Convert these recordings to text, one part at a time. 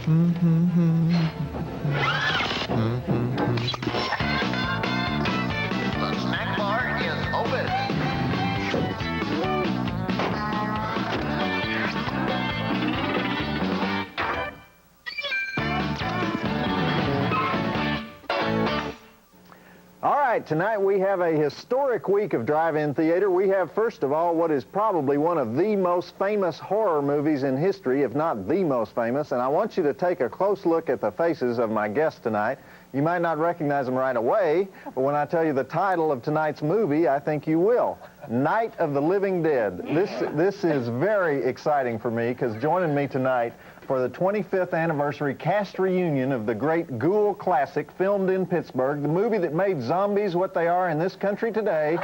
The snack bar is open. All right, tonight we have a historic week of drive-in theater. We have, first of all, what is probably one of the most famous horror movies in history, if not the most famous, and I want you to take a close look at the faces of my guests tonight. You might not recognize them right away, but when I tell you the title of tonight's movie, I think you will. Night of the Living Dead. This is very exciting for me, because joining me tonight for the 25th anniversary cast reunion of the great Ghoul classic filmed in Pittsburgh, the movie that made zombies what they are in this country today,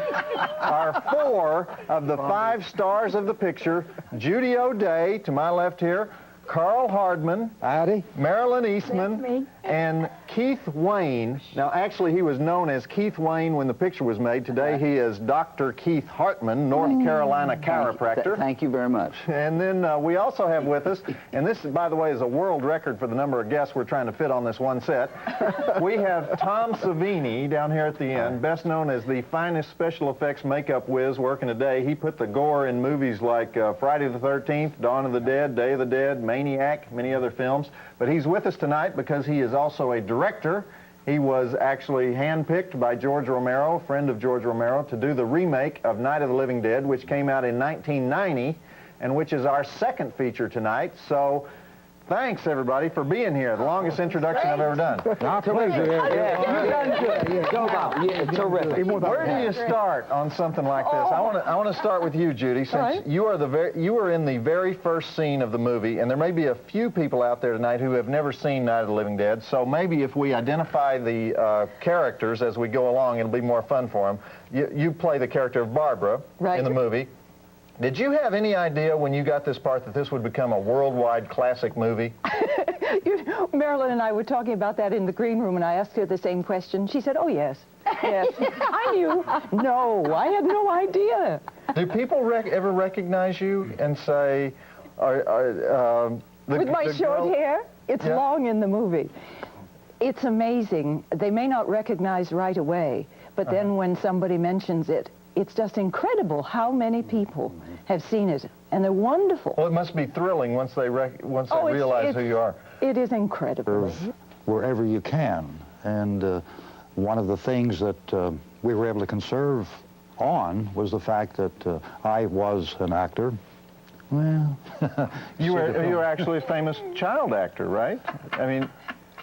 are 4 of the 5 stars of the picture: Judy O'Day, to my left here, Carl Hardman, Howdy. Marilyn Eastman, and Keith Wayne. Now, actually, he was known as Keith Wayne when the picture was made. Today, he is Dr. Keith Hartman, North Carolina chiropractor. Thank you very much. And then we also have with us, and this, by the way, is a world record for the number of guests we're trying to fit on this one set. We have Tom Savini down here at the end, best known as the finest special effects makeup whiz working today. He put the gore in movies like Friday the 13th, Dawn of the Dead, Day of the Dead, Maniac, many other films. But he's with us tonight because he is also a director. He was actually handpicked by George Romero, a friend of George Romero, to do the remake of Night of the Living Dead, which came out in 1990, and which is our second feature tonight. So thanks, everybody, for being here. The longest introduction I've ever done. Our pleasure. Go about. Yeah, terrific. Where do you start on something like this? I want to start with you, Judy, since you are in the very first scene of the movie, and there may be a few people out there tonight who have never seen Night of the Living Dead. So maybe if we identify the characters as we go along, it'll be more fun for them. You play the character of Barbara in the movie. Did you have any idea when you got this part that this would become a worldwide classic movie? Marilyn and I were talking about that in the green room, and I asked her the same question. She said, "Oh, yes, yes." I knew. No, I had no idea. Do people ever recognize you and say, with my short hair? It's long in the movie. It's amazing. They may not recognize right away, but then when somebody mentions it, it's just incredible how many people have seen it, and they're wonderful. Well, it must be thrilling once they realize who you are. It is incredible. Wherever you can. And one of the things that we were able to conserve on was the fact that I was an actor. Well, you were actually a famous child actor, right? I mean,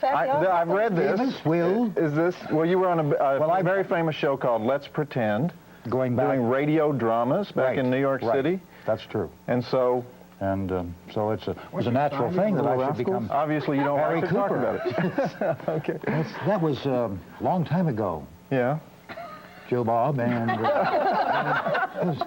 I've read this. Is this? Well, you were on a very famous show called Let's Pretend. Going back, doing radio dramas back in New York City. That's true. And so, so it was a natural thing that I should become. Obviously, you don't Harry like to talk Cooper. about it. Okay. That was a long time ago. Yeah. Joe Bob, and it was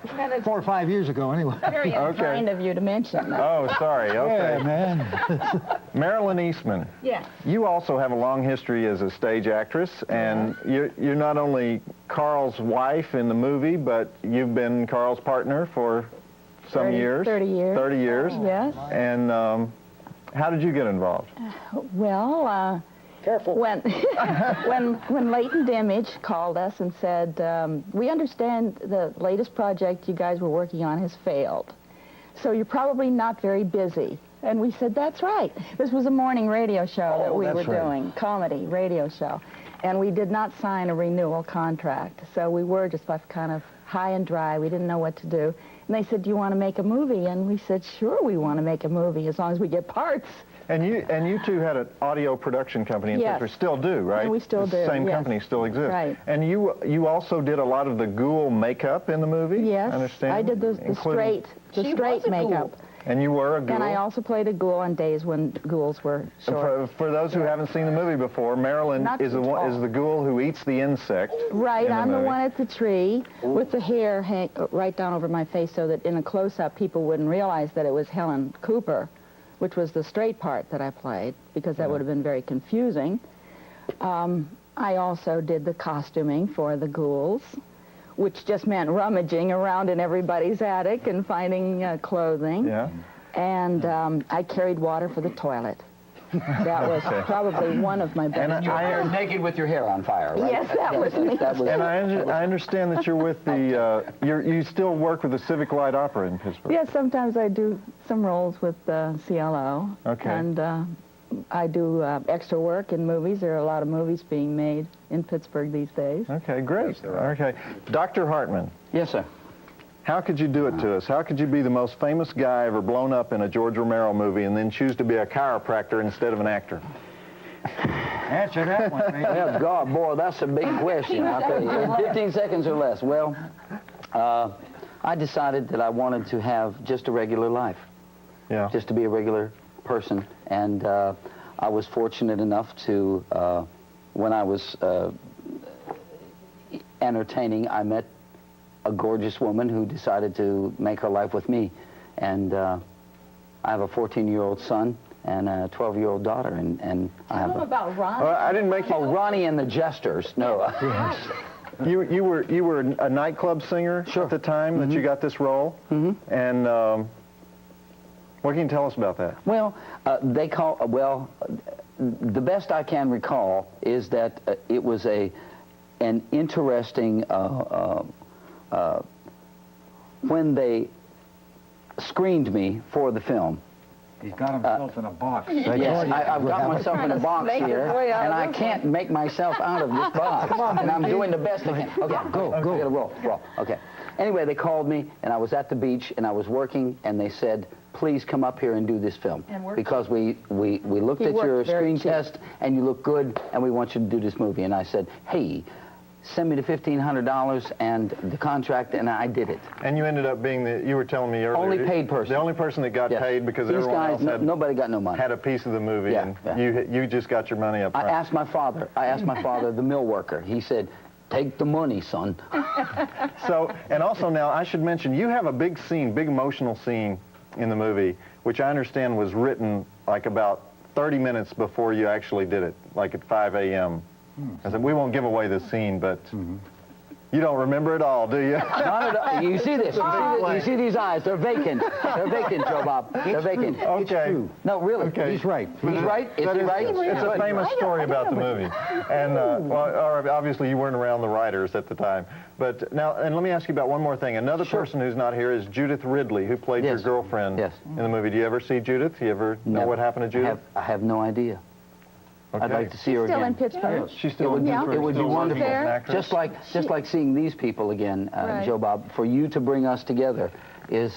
4 or 5 years ago, anyway. Very unkind of you to mention that. Oh, sorry. Okay. Yeah, man. Marilyn Eastman. Yes. You also have a long history as a stage actress, and you're not only Carl's wife in the movie, but you've been Carl's partner for some years. 30 years. 30 years. Yes. And how did you get involved? Well, Careful. when Latent Image called us and said, we understand the latest project you guys were working on has failed, so you're probably not very busy. And we said, that's right. This was a morning radio show that we were doing, comedy radio show. And we did not sign a renewal contract, so we were just left kind of high and dry. We didn't know what to do. And they said, do you want to make a movie? And we said, sure, we want to make a movie, as long as we get parts. And you two had an audio production company in Pittsburgh. Still do, right? And we still do. The same yes. company still exists. Right. And you also did a lot of the ghoul makeup in the movie? Yes. I understand. I did the straight makeup. And you were a ghoul? And I also played a ghoul on days when ghouls were short. For those who haven't seen the movie before, Marilyn is the ghoul who eats the insect. Right, I'm the one at the tree with the hair right down over my face, so that in a close-up people wouldn't realize that it was Helen Cooper, which was the straight part that I played, because that would have been very confusing. I also did the costuming for the ghouls, which just meant rummaging around in everybody's attic and finding clothing. Yeah. And I carried water for the toilet. That was probably one of my best. You're naked with your hair on fire, right? Yes, that was me. And I understand that you're with the, you still work with the Civic Light Opera in Pittsburgh. Yes, sometimes I do some roles with CLO. Okay. And I do extra work in movies. There are a lot of movies being made in Pittsburgh these days. Okay, great. Okay. Dr. Hartman, Yes, sir. how could you do it to us? How could you be the most famous guy ever blown up in a George Romero movie and then choose to be a chiropractor instead of an actor? Answer that one, man. Well, God, boy, that's a big question. I'll tell you. In 15 seconds or less. Well, I decided that I wanted to have just a regular life. Yeah. Just to be a regular person. And I was fortunate enough to, when I was entertaining, I met a gorgeous woman who decided to make her life with me. And I have a 14-year-old son and a 12-year-old daughter. And I have about Ron? I didn't make you. Oh, Ronnie and the Jesters. No. You were a nightclub singer at the time that you got this role. Mm-hmm. And what can you tell us about that? Well, the best I can recall is that it was an interesting, when they screened me for the film. He's got himself in a box. Yes, I've got myself in a box here, and I can't make myself out of this box. And I'm doing the best I can. Okay, go. I gotta roll. Okay. Anyway, they called me, and I was at the beach, and I was working, and they said, please come up here and do this film. Because we looked at your screen test, and you look good, and we want you to do this movie. And I said, hey, send me the $1,500 and the contract, and I did it. And you ended up being you were telling me earlier. Only paid person. The only person that got paid because these everyone guys, else nobody got no money. had a piece of the movie, and you just got your money up front. I asked my father, the mill worker. He said, take the money, son. So, and also now, I should mention, you have a big emotional scene in the movie, which I understand was written like about 30 minutes before you actually did it, like at 5 a.m. I said, we won't give away the scene, but you don't remember it all, do you? Not at all. You see this? You see these eyes? They're vacant. They're vacant, Joe Bob. They're vacant. Okay. No, really. Okay. He's right. He's right? Is he right? It's a famous story about the movie. And obviously you weren't around the writers at the time. But now, and let me ask you about one more thing. Another person who's not here is Judith Ridley, who played your girlfriend in the movie. Do you ever see Judith? Do you ever know what happened to Judith? I have no idea. Okay. I'd like to see her Still again. in Pittsburgh. She's still in Pittsburgh. It would be wonderful. Just like seeing these people again, Joe Bob. For you to bring us together is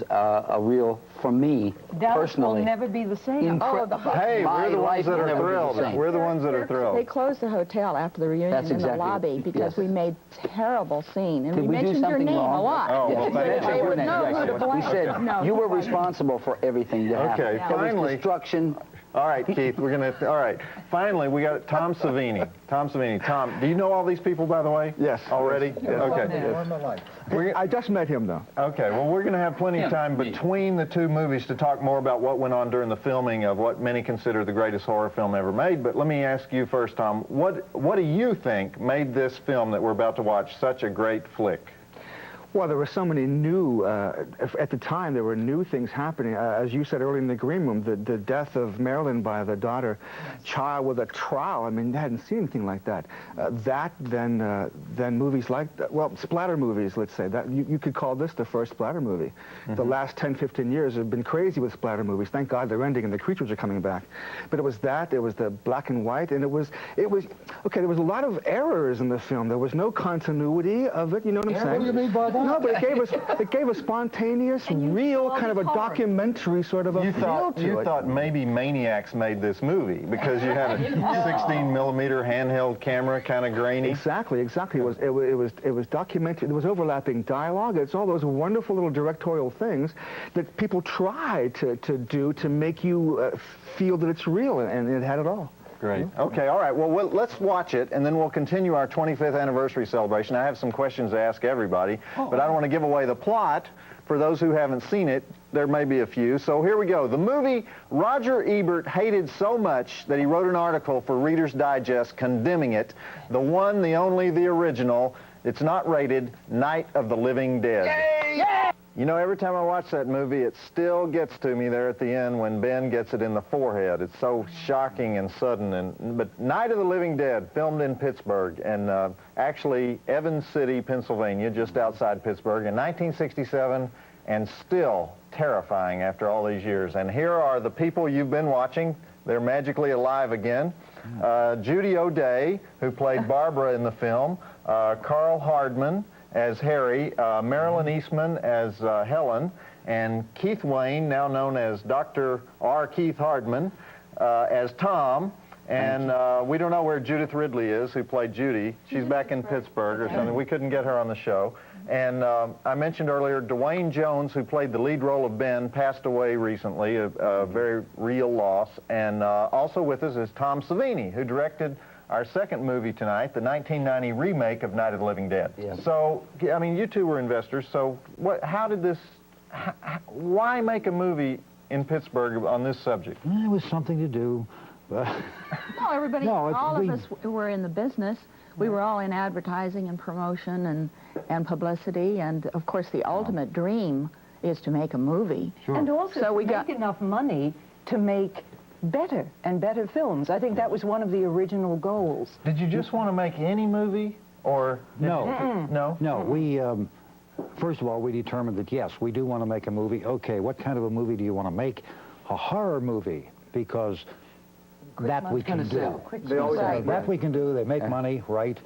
a real, for me personally. Will never be the same. Hey, we're the ones that are thrilled. We're the ones that are thrilled. They closed the hotel after the reunion in the lobby because we made terrible scene, and Did we we do mentioned your something name wrong? a lot. Oh, well, thank They you. would know who to blame. We said you were responsible for everything that happened. Okay, There finally. was destruction. All right, Keith, all right. Finally, we got Tom Savini. Tom, do you know all these people, by the way? Yes. Already? Yes. Okay. I just met him, though. Okay, well, we're going to have plenty of time between the two movies to talk more about what went on during the filming of what many consider the greatest horror film ever made. But let me ask you first, Tom, what do you think made this film that we're about to watch such a great flick? Well, there were so many new, at the time, there were new things happening. As you said earlier in the green room, the death of Marilyn by the daughter, child with a trowel. I mean, they hadn't seen anything like that. Then movies like that, well, splatter movies, let's say. That you could call this the first splatter movie. The last 10, 15 years have been crazy with splatter movies. Thank God they're ending and the creatures are coming back. But it was that, it was the black and white, and it was, okay, there was a lot of errors in the film. There was no continuity of it, you know what I'm saying? What do you mean by that? No, but it gave a spontaneous, real kind of a documentary sort of a feel to it. You thought maybe Maniacs made this movie because you had a 16 millimeter handheld camera, kind of grainy. Exactly. It was documented. There was overlapping dialogue. It's all those wonderful little directorial things that people try to do to make you feel that it's real, and it had it all. Great. Okay, all right. Well, let's watch it, and then we'll continue our 25th anniversary celebration. I have some questions to ask everybody, but I don't want to give away the plot. For those who haven't seen it, there may be a few. So here we go. The movie Roger Ebert hated so much that he wrote an article for Reader's Digest condemning it. The one, the only, the original. It's not rated, Night of the Living Dead. Yay! You know, every time I watch that movie, it still gets to me there at the end when Ben gets it in the forehead. It's so shocking and sudden. But Night of the Living Dead, filmed in Pittsburgh, and actually Evans City, Pennsylvania, just outside Pittsburgh, in 1967, and still terrifying after all these years. And here are the people you've been watching. They're magically alive again. Judy O'Day, who played Barbara in the film, Carl Hardman as Harry, Marilyn Eastman as Helen, and Keith Wayne, now known as Dr. R. Keith Hardman, as Tom. And we don't know where Judith Ridley is, who played Judy. She's back in Pittsburgh or something. We couldn't get her on the show. And I mentioned earlier, Dwayne Jones, who played the lead role of Ben, passed away recently, a very real loss. And also with us is Tom Savini, who directed our second movie tonight, the 1990 remake of Night of the Living Dead. Yeah. So, I mean, you two were investors, so how did this, why make a movie in Pittsburgh on this subject? It was something to do. No, everybody, all of us were in the business. We were all in advertising and promotion and publicity, and of course the ultimate dream is to make a movie. Sure. And also to make enough money to make better and better films. I think that was one of the original goals. Did you just want to make any movie, or? No. No? No, we, first of all, we determined that, yes, we do want to make a movie. Okay, what kind of a movie do you want to make? A horror movie, because that we can do. That we can do. They make money, right?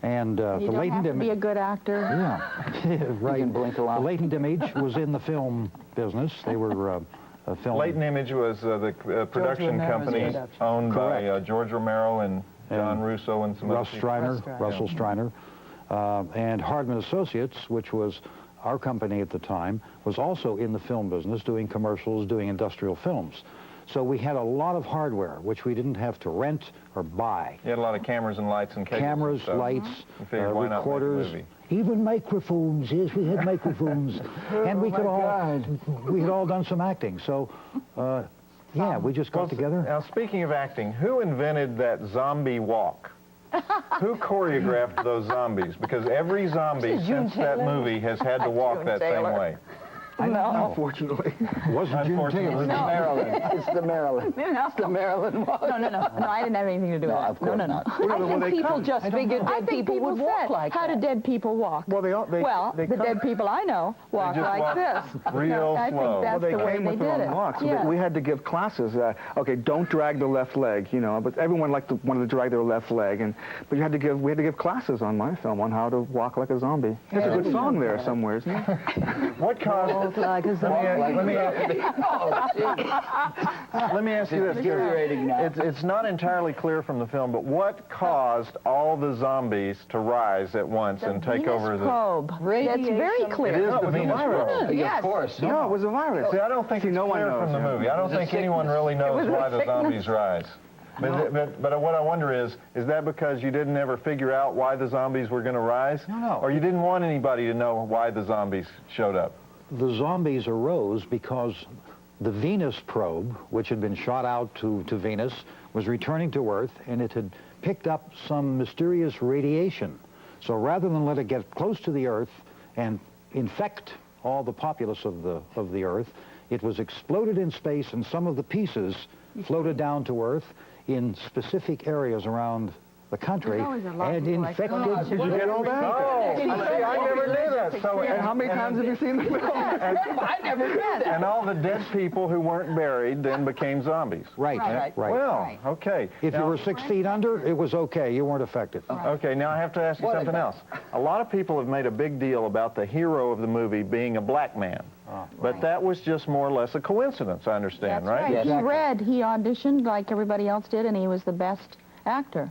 And the you don't latent have to be a good actor. Yeah, right. You can blink a lot. The Latent Image was in the film business. They were film. Latent Image was the production company owned by George Romero and John Russo and some other people. Russell Streiner. And Hardman Associates, which was our company at the time, was also in the film business, doing commercials, doing industrial films. So we had a lot of hardware, which we didn't have to rent or buy. You had a lot of cameras and lights and cables. Cameras, and lights, recorders, even microphones. Yes, we had microphones, and we could all done some acting. So, yeah, we just got together. Now, speaking of acting, who invented that zombie walk? Who choreographed those zombies? Because every zombie since that movie has had to walk that same way. No. Unfortunately. It wasn't June Taylor. It's Maryland. It's the Maryland. It's the Maryland walk. No, I didn't have anything to do with that. Of course not. I think people just figured dead people would walk like that. How do dead people walk? Well, the dead people I know walk like this. Real I slow. think that's the way came they with their did own it. walks. So Yeah. we had to give classes. Okay, don't drag the left leg, you know. But everyone wanted to drag their left leg, but we had to give classes on my film on how to walk like a zombie. There's a good song there somewhere, isn't there? What caused? Like a zombie. Let me ask you this. It's not entirely clear from the film, but what caused all the zombies to rise at once and take over the probe? That's very clear. It is the Venus probe. Yes. Of course. No, it was a virus. See, I don't think it's clear from the movie. I don't think anyone really knows why the zombies rise. But what I wonder is that because you didn't ever figure out why the zombies were going to rise? No. Or you didn't want anybody to know why the zombies showed up? The zombies arose because the Venus probe, which had been shot out to Venus, was returning to Earth, and it had picked up some mysterious radiation. So rather than let it get close to the Earth and infect all the populace of the Earth, it was exploded in space, and some of the pieces floated down to Earth in specific areas around the country and infected. Did you get all that? Oh, see, I never knew that. So, and how many times have you seen the film? I never did that. And all the dead people who weren't buried then became zombies. Right. Well, okay. If you were 6 feet under, it was okay. You weren't affected. Okay, now I have to ask you something else. A lot of people have made a big deal about the hero of the movie being a black man. But that was just more or less a coincidence, I understand, That's right? Yes. He auditioned like everybody else did, and he was the best actor.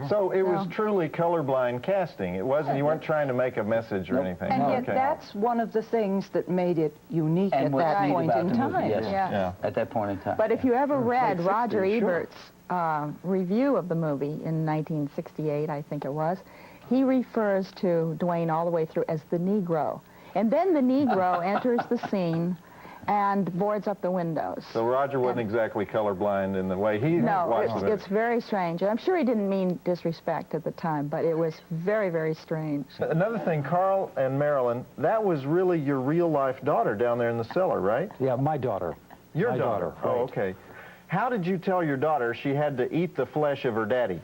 So it was truly colorblind casting. It wasn't, you weren't trying to make a message or anything. And yet that's one of the things that made it unique And at what's that neat point about in the movie, time. yes. Yeah. At that point in time. But if you ever read Roger Ebert's review of the movie in 1968, I think it was, he refers to Dwayne all the way through as the Negro. And then the Negro enters the scene, and boards up the windows. So Roger wasn't exactly colorblind in the way he No, watched it. it's very strange. And I'm sure he didn't mean disrespect at the time, but it was very, very strange. Another thing, Carl and Marilyn, that was really your real-life daughter down there in the cellar, right? Yeah, my daughter. Your My daughter. daughter, Oh, right. okay. How did you tell your daughter she had to eat the flesh of her daddy?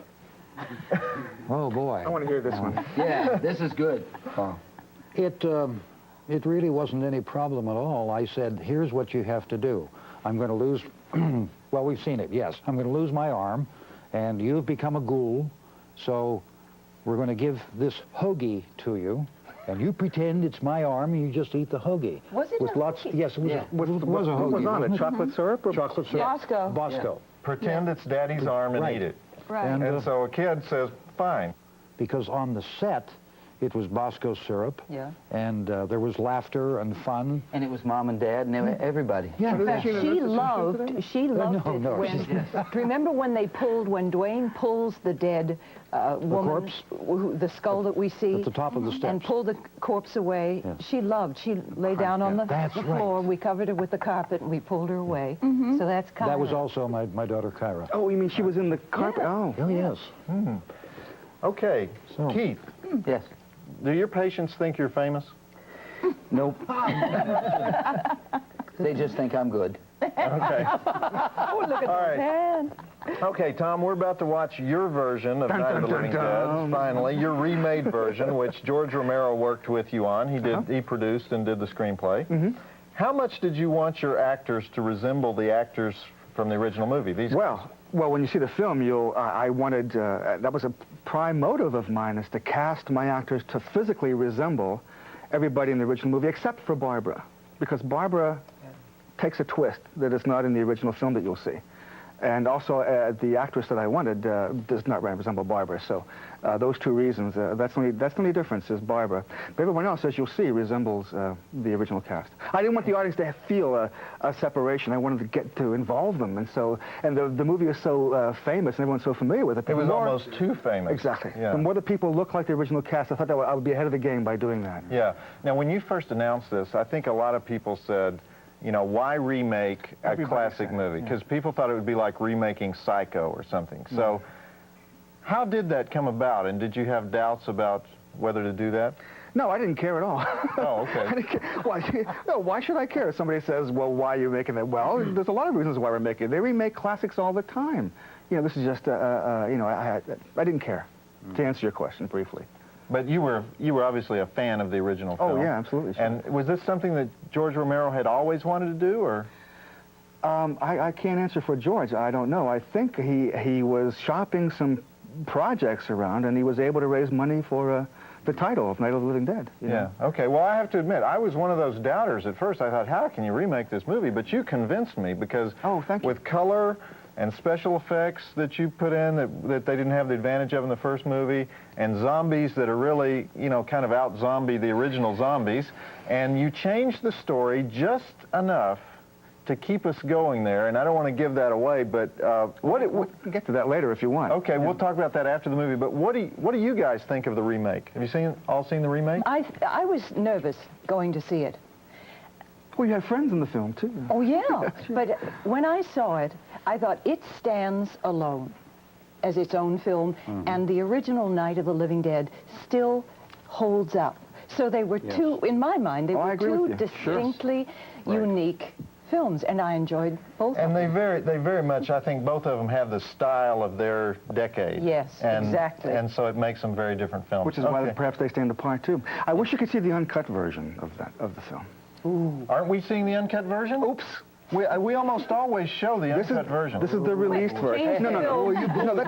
Oh, boy. I want to hear this one. Yeah, this is good. Oh. It really wasn't any problem at all. I said, here's what you have to do. I'm going to lose, well, we've seen it, yes. I'm going to lose my arm, and you've become a ghoul, so we're going to give this hoagie to you, and you pretend it's my arm, and you just eat the hoagie. Was it with a lots? hoagie? Yes, it was, Yeah. it was a hoagie. What was on it? wasn't Chocolate syrup? Or? Chocolate syrup. Bosco. Bosco. Pretend it's daddy's arm and Right. eat it. Right. And so a kid says, fine. Because on the set, it was Bosco syrup, Yeah. and there was laughter and fun. And it was Mom and Dad and everybody. Yeah, She loved no, it no, when, remember when when Dwayne pulls the dead woman, corpse? The skull that we see? At the top of the steps. And pull the corpse away. Yeah. She lay down on the That's floor, we covered her with the carpet, and we pulled her away. So that's kind That was also my daughter, Kyra. Oh, you mean she was in the carpet? Oh. Oh, yes. Okay, So- Keith, Yes. do your patients think you're famous? Nope. They just think I'm good. Okay. Oh, look at All the right. hand. Okay, Tom, we're about to watch your version of Night of the Living Dead, finally, your remade version, which George Romero worked with you on. He produced and did the screenplay. How much did you want your actors to resemble the actors from the original movie? Well, when you see the film, I wanted, that was a prime motive of mine, is to cast my actors to physically resemble everybody in the original movie, except for Barbara, because Barbara takes a twist that is not in the original film that you'll see. And also, the actress that I wanted does not resemble Barbara. So those two reasons, that's the only difference is Barbara. But everyone else, as you'll see, resembles the original cast. I didn't want the audience to feel a separation. I wanted to get to involve them. And so, and the movie is so famous and everyone's so familiar with it. It was almost too famous. Exactly. Yeah. The more the people look like the original cast, I thought that I would be ahead of the game by doing that. Yeah. Now, when you first announced this, I think a lot of people said, you know, why remake a classic movie? Because people thought it would be like remaking Psycho or something. So how did that come about? And did you have doubts about whether to do that? No, I didn't care at all. Oh, okay. I didn't care. Why should I care if somebody says, well, why are you making it? Well, there's a lot of reasons why we're making it. They remake classics all the time. You know, this is just, I didn't care, to answer your question briefly. But you were obviously a fan of the original film. Oh, yeah, absolutely. Sure. And was this something that George Romero had always wanted to do, or? I can't answer for George. I don't know. I think he was shopping some projects around, and he was able to raise money for the title of Night of the Living Dead. You know? Okay. Well, I have to admit, I was one of those doubters at first. I thought, how can you remake this movie? But you convinced me, because thank you. with color and special effects that you put in that they didn't have the advantage of in the first movie, and zombies that are really, you know, kind of out-zombie the original zombies, and you changed the story just enough to keep us going there, and I don't want to give that away, but we can get to that later if you want. Okay, we'll talk about that after the movie, but what do you guys think of the remake? Have you all seen the remake? I was nervous going to see it. Well, you have friends in the film, too. Oh, yeah. But when I saw it, I thought it stands alone as its own film, and the original Night of the Living Dead still holds up. So they were two, in my mind, they were two distinctly unique films, and I enjoyed both of them. And they very much, I think both of them have the style of their decade. Yes, exactly. And so it makes them very different films. Which is why perhaps they stand apart, too. I wish you could see the uncut version of the film. Ooh. Aren't we seeing the uncut version? Oops. We almost always show the uncut version. This is the released version. No, that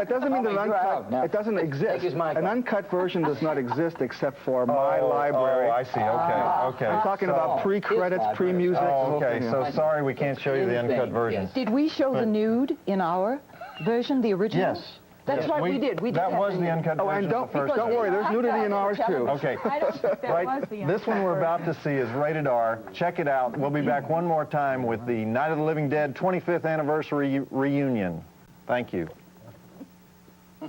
doesn't mean that uncut. It doesn't exist. An uncut version does not exist except for my library. Oh, I see. Okay. I'm talking about pre-credits, pre-music. Oh, okay. So sorry, we can't show you the uncut version. Did we show the nude in our version, the original? Yes. That's right, we did. That was the uncut version. Oh, and don't worry, there's nudity in ours, too. Okay. I don't think that was the This one we're about to see is rated R. Check it out. We'll be back one more time with the Night of the Living Dead 25th anniversary reunion. Thank you. No,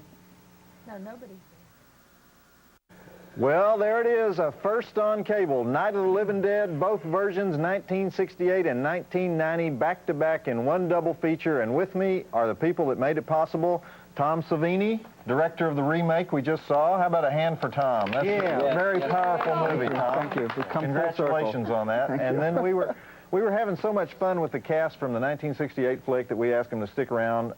nobody. Well, there it is, a first on cable. Night of the Living Dead, both versions, 1968 and 1990, back-to-back in one double feature. And with me are the people that made it possible. Tom Savini, director of the remake we just saw. How about a hand for Tom? That's a very powerful movie, Tom. Thank you. We've come Congratulations on that. And then we were having so much fun with the cast from the 1968 flick that we asked them to stick around.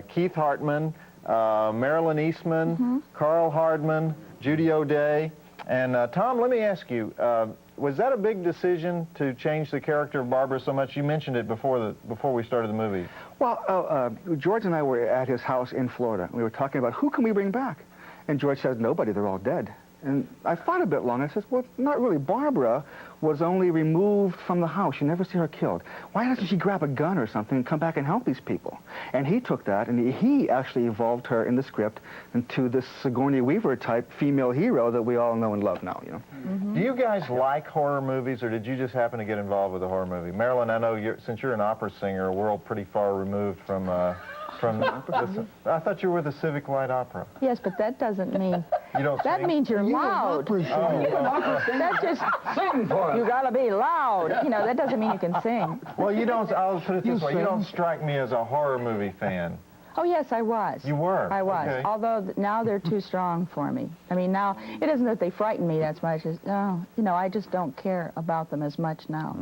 Keith Hartman, Marilyn Eastman, Carl Hardman, Judy O'Day. And Tom, let me ask you, was that a big decision to change the character of Barbara so much? You mentioned it before we started the movie. Well, George and I were at his house in Florida. We were talking about who can we bring back? And George says, nobody, they're all dead. And I thought a bit long. I said, well, not really. Barbara was only removed from the house. You never see her killed. Why doesn't she grab a gun or something and come back and help these people? And he took that, and he actually evolved her in the script into this Sigourney Weaver-type female hero that we all know and love now, you know. Do you guys like horror movies, or did you just happen to get involved with a horror movie? Marilyn, I know since you're an opera singer, we're all pretty far removed from I thought you were with the Civic Light Opera. Yes, but that doesn't mean... You don't That sing? means you're loud. That just... Sing for us. You gotta be loud. You know, that doesn't mean you can sing. Well, you don't, I'll put it this way, you don't strike me as a horror movie fan. Oh, yes, I was. You were? I was. Okay. Although now they're too strong for me. I mean, now, it isn't that they frighten me that much. It's, you know, I just don't care about them as much now.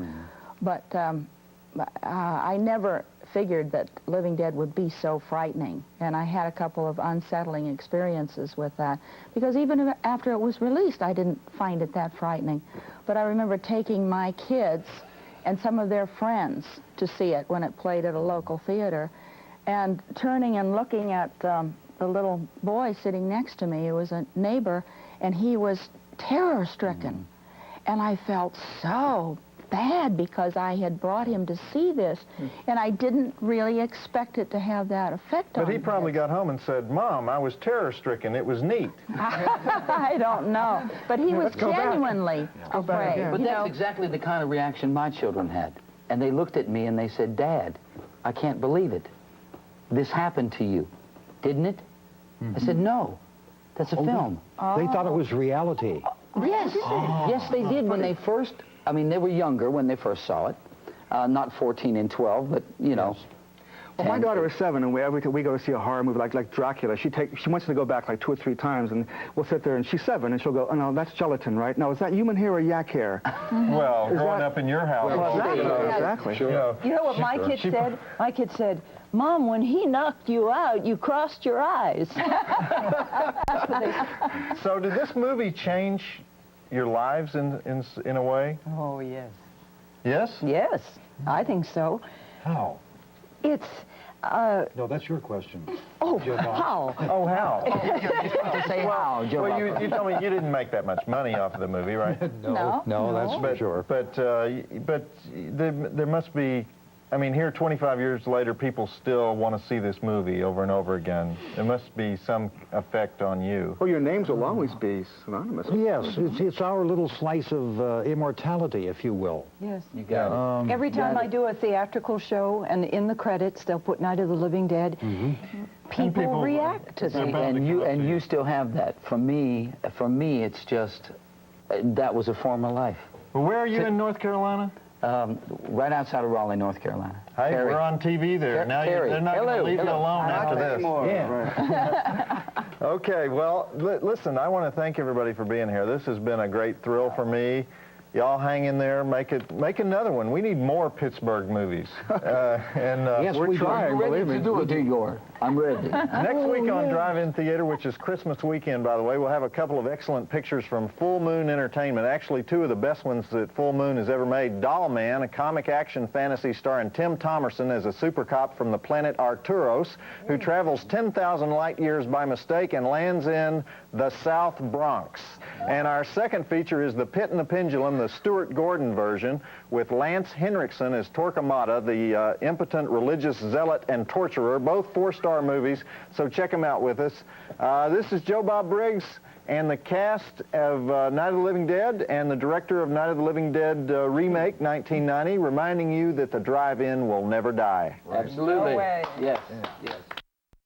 But I never figured that Living Dead would be so frightening. And I had a couple of unsettling experiences with that. Because even after it was released, I didn't find it that frightening. But I remember taking my kids and some of their friends to see it when it played at a local theater, and turning and looking at the little boy sitting next to me. It was a neighbor, and he was terror-stricken. And I felt so bad because I had brought him to see this, and I didn't really expect it to have that effect on him. But he probably got home and said, Mom, I was terror-stricken. It was neat. I don't know. But he was genuinely afraid. But that's exactly the kind of reaction my children had. And they looked at me and they said, Dad, I can't believe it. This happened to you, didn't it? I said, no, that's a film. They thought it was reality. Yes. Yes, they did when they first, I mean, they were younger when they first saw it. Not 14 and 12, but, you know. Well, my daughter is 7, and every time we go to see a horror movie like Dracula, she wants to go back like 2 or 3 times, and we'll sit there, and she's 7, and she'll go, oh, no, that's gelatin, right? No, is that human hair or yak hair? Well, growing up in your house. Well, exactly. Sure. You know what my kid said? My kid said, Mom, when he knocked you out, you crossed your eyes. So did this movie change your lives in a way? Oh, yes. Yes? Yes, I think so. How? It's, No, that's your question. oh, Joe Bob. how? Oh, how? To say how, Joe. Well, you told me you didn't make that much money off of the movie, right? No. That's for sure. But there must be, I mean, here 25 years later, people still want to see this movie over and over again. There must be some effect on you. Well, your names will always be synonymous. Yes, it's our little slice of immortality, if you will. Yes. You got it. Every time I do a theatrical show, and in the credits, they'll put Night of the Living Dead, people react to they're that. bound to And you still have that. For me, it's just, that was a form of life. Well, where are you in North Carolina? Right outside of Raleigh, North Carolina. Hey, Terry. we're on TV there. Now Terry. they're not going to leave you Hello. alone after this. Yeah. Okay, well, listen, I want to thank everybody for being here. This has been a great thrill for me. Y'all hang in there, make another one. We need more Pittsburgh movies. Yes, We're trying, Ready believe to me. do it, Igor. I'm ready. Next week on Drive-In Theater, which is Christmas weekend, by the way, we'll have a couple of excellent pictures from Full Moon Entertainment. Actually, 2 of the best ones that Full Moon has ever made. Doll Man, a comic action fantasy starring Tim Thomerson as a super cop from the planet Arturos, who travels 10,000 light years by mistake and lands in the South Bronx. And our second feature is The Pit and the Pendulum, the Stuart Gordon version, with Lance Henriksen as Torquemada, the impotent religious zealot and torturer, both 4-star movies, so check them out with us. This is Joe Bob Briggs and the cast of Night of the Living Dead and the director of Night of the Living Dead remake, 1990, reminding you that the drive-in will never die. Absolutely. No way. Yes, yes.